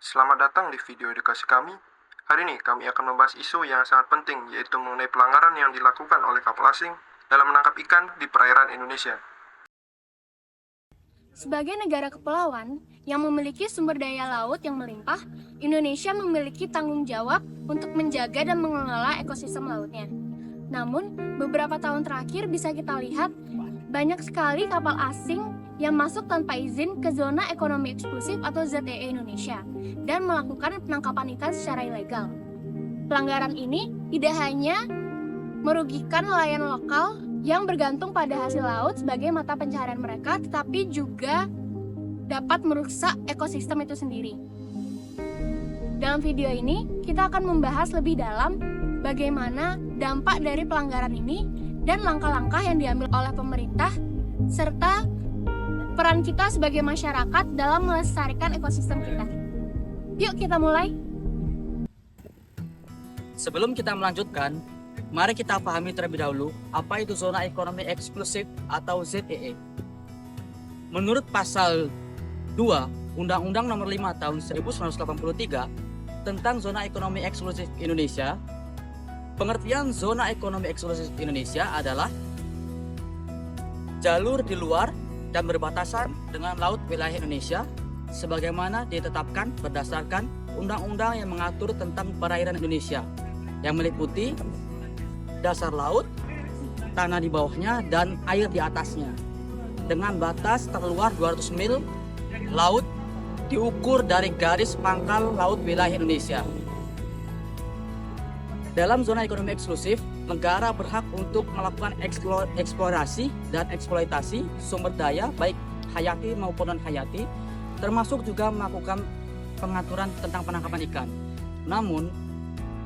Selamat datang di video edukasi kami. Hari ini kami akan membahas isu yang sangat penting, yaitu mengenai pelanggaran yang dilakukan oleh kapal asing dalam menangkap ikan di perairan Indonesia. Sebagai negara kepulauan yang memiliki sumber daya laut yang melimpah, Indonesia memiliki tanggung jawab untuk menjaga dan mengelola ekosistem lautnya. Namun, beberapa tahun terakhir bisa kita lihat banyak sekali kapal asing yang masuk tanpa izin ke zona ekonomi eksklusif atau ZEE Indonesia dan melakukan penangkapan ikan secara ilegal. Pelanggaran ini tidak hanya merugikan nelayan lokal yang bergantung pada hasil laut sebagai mata pencaharian mereka, tetapi juga dapat merusak ekosistem itu sendiri. Dalam video ini, kita akan membahas lebih dalam bagaimana dampak dari pelanggaran ini dan langkah-langkah yang diambil oleh pemerintah, serta peran kita sebagai masyarakat dalam melestarikan ekosistem kita. Yuk kita mulai! Sebelum kita melanjutkan, mari kita pahami terlebih dahulu apa itu zona ekonomi eksklusif atau ZEE. Menurut pasal 2 Undang-Undang Nomor 5 Tahun 1983 tentang Zona Ekonomi Eksklusif Indonesia, pengertian zona ekonomi eksklusif Indonesia adalah jalur di luar dan berbatasan dengan laut wilayah Indonesia sebagaimana ditetapkan berdasarkan undang-undang yang mengatur tentang perairan Indonesia yang meliputi dasar laut, tanah di bawahnya, dan air di atasnya dengan batas terluar 200 mil laut diukur dari garis pangkal laut wilayah Indonesia. Dalam zona ekonomi eksklusif, negara berhak untuk melakukan eksplorasi dan eksploitasi sumber daya baik hayati maupun non-hayati, termasuk juga melakukan pengaturan tentang penangkapan ikan. Namun,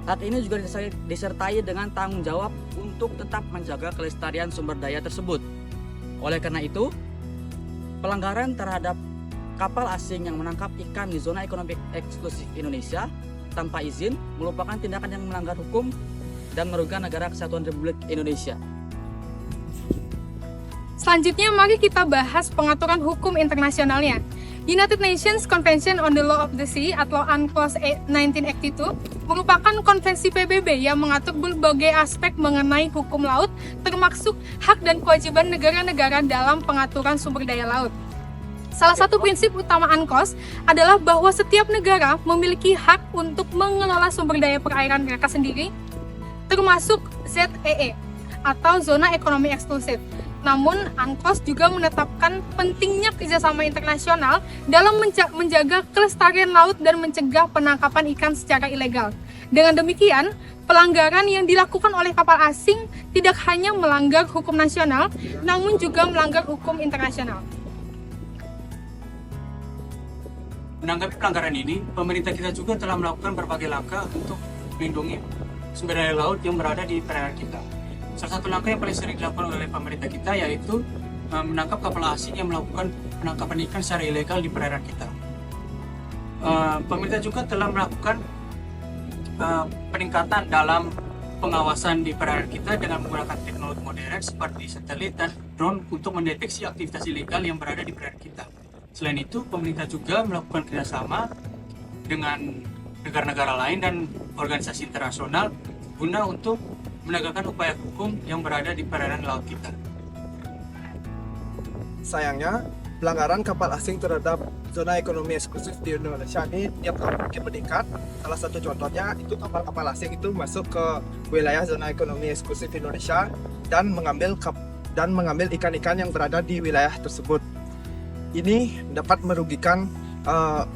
saat ini juga disertai dengan tanggung jawab untuk tetap menjaga kelestarian sumber daya tersebut. Oleh karena itu, pelanggaran terhadap kapal asing yang menangkap ikan di zona ekonomi eksklusif Indonesia tanpa izin merupakan tindakan yang melanggar hukum dan merugikan negara kesatuan Republik Indonesia. Selanjutnya, mari kita bahas pengaturan hukum internasionalnya. United Nations Convention on the Law of the Sea atau UNCLOS 1982 merupakan konvensi PBB yang mengatur berbagai aspek mengenai hukum laut, termasuk hak dan kewajiban negara-negara dalam pengaturan sumber daya laut. Salah satu prinsip utama UNCLOS adalah bahwa setiap negara memiliki hak untuk mengelola sumber daya perairan mereka sendiri, termasuk ZEE atau Zona Ekonomi Eksklusif. Namun, UNCLOS juga menetapkan pentingnya kerjasama internasional dalam menjaga kelestarian laut dan mencegah penangkapan ikan secara ilegal. Dengan demikian, pelanggaran yang dilakukan oleh kapal asing tidak hanya melanggar hukum nasional, namun juga melanggar hukum internasional. Menanggapi pelanggaran ini, pemerintah kita juga telah melakukan berbagai langkah untuk melindungi sumber daya laut yang berada di perairan kita. Salah satu langkah yang paling sering dilakukan oleh pemerintah kita yaitu menangkap kapal asing yang melakukan penangkapan ikan secara ilegal di perairan kita. Pemerintah juga telah melakukan peningkatan dalam pengawasan di perairan kita dengan menggunakan teknologi modern seperti satelit dan drone untuk mendeteksi aktivitas ilegal yang berada di perairan kita. Selain itu, pemerintah juga melakukan kerjasama dengan negara-negara lain dan organisasi internasional guna untuk menegakkan upaya hukum yang berada di perairan laut kita. Sayangnya, pelanggaran kapal asing terhadap zona ekonomi eksklusif di Indonesia ini tiap tahun makin meningkat. Salah satu contohnya itu kapal-kapal asing itu masuk ke wilayah zona ekonomi eksklusif Indonesia dan mengambil ikan-ikan yang berada di wilayah tersebut. Ini dapat merugikan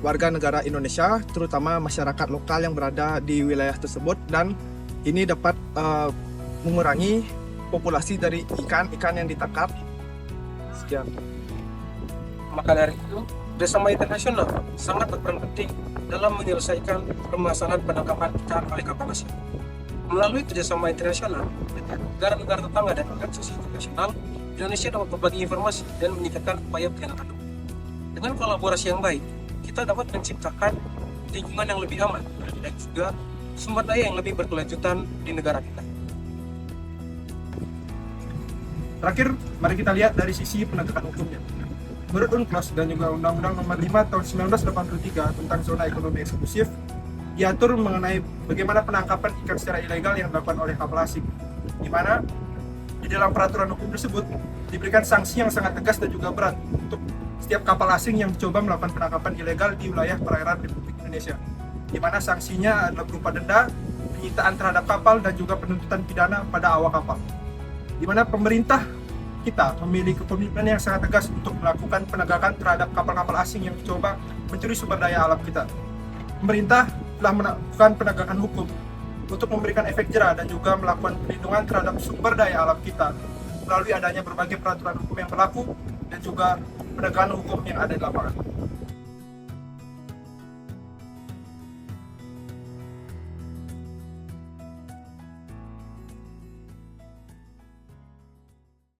warga negara Indonesia, terutama masyarakat lokal yang berada di wilayah tersebut, dan ini dapat mengurangi populasi dari ikan-ikan yang ditangkap. Sekian. Maka dari itu, kerjasama internasional sangat berperan penting dalam menyelesaikan permasalahan penangkapan ikan oleh kapal asing. Melalui kerjasama internasional dengan negara-negara tetangga dan organisasi internasional, Indonesia dapat berbagi informasi dan meningkatkan upaya penegakan hukum. Dengan kolaborasi yang baik, kita dapat menciptakan lingkungan yang lebih aman dan juga sumber daya yang lebih berkelanjutan di negara kita. Terakhir, mari kita lihat dari sisi penegakan hukumnya. Menurut UNCLOS dan juga Undang-Undang Nomor 5 Tahun 1983 tentang zona ekonomi eksklusif, diatur mengenai bagaimana penangkapan ikan secara ilegal yang dilakukan oleh kapal asing, di mana di dalam peraturan hukum tersebut diberikan sanksi yang sangat tegas dan juga berat untuk setiap kapal asing yang mencoba melakukan penangkapan ilegal di wilayah perairan Republik Indonesia, di mana sanksinya adalah berupa denda, penyitaan terhadap kapal, dan juga penuntutan pidana pada awak kapal. Di mana pemerintah kita memiliki komitmen yang sangat tegas untuk melakukan penegakan terhadap kapal-kapal asing yang mencoba mencuri sumber daya alam kita. Pemerintah telah melakukan penegakan hukum untuk memberikan efek jera dan juga melakukan perlindungan terhadap sumber daya alam kita melalui adanya berbagai peraturan hukum yang berlaku dan juga penegakan hukum yang ada di lapangan.